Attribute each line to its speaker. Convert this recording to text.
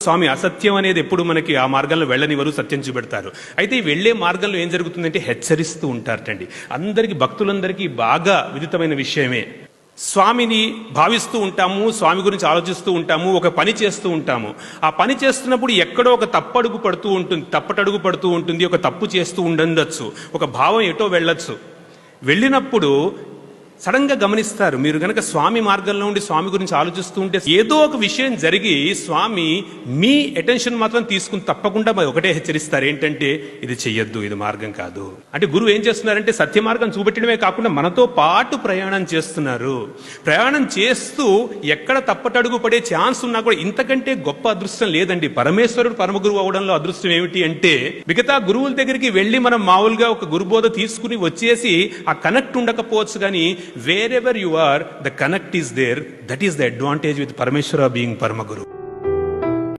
Speaker 1: స్వామి అసత్యం అనేది ఎప్పుడు మనకి ఆ మార్గంలో వెళ్ళనివ్వరు, సత్యం చూపెడతారు. అయితే ఈ వెళ్లే మార్గంలో ఏం జరుగుతుందంటే హెచ్చరిస్తూ ఉంటారటండి. అందరికీ, భక్తులందరికీ బాగా విదితమైన విషయమే. స్వామిని భావిస్తూ ఉంటాము, స్వామి గురించి ఆలోచిస్తూ ఉంటాము, ఒక పని చేస్తూ ఉంటాము. ఆ పని చేస్తున్నప్పుడు ఎక్కడో ఒక తప్పటడుగు పడుతూ ఉంటుంది, ఒక తప్పు చేస్తూ ఉండొచ్చు, ఒక భావం ఎటో వెళ్ళొచ్చు. వెళ్ళినప్పుడు సడన్ గా గమనిస్తారు, మీరు గనక స్వామి మార్గంలో ఉండి స్వామి గురించి ఆలోచిస్తూ ఉంటే ఏదో ఒక విషయం జరిగి స్వామి మీ అటెన్షన్ మాత్రం తీసుకుని తప్పకుండా ఒకటే హెచ్చరిస్తారు, ఏంటంటే ఇది చెయ్యొద్దు, ఇది మార్గం కాదు. అంటే గురువు ఏం చేస్తున్నారంటే సత్య మార్గం చూపెట్టడమే కాకుండా మనతో పాటు ప్రయాణం చేస్తున్నారు. ప్రయాణం చేస్తూ ఎక్కడ తప్పటడుగు పడే ఛాన్స్ ఉన్నా కూడా ఇంతకంటే గొప్ప అదృష్టం లేదండి. పరమేశ్వరుడు పరమ గురువు అవడంలో అదృష్టం ఏమిటి అంటే, మిగతా గురువుల దగ్గరికి వెళ్ళి మనం మామూలుగా ఒక గురుబోధ తీసుకుని వచ్చేసి ఆ కనెక్ట్ ఉండకపోవచ్చు, కానీ wherever you are, the connect is there. That is the advantage with Parameshwara being Paramaguru.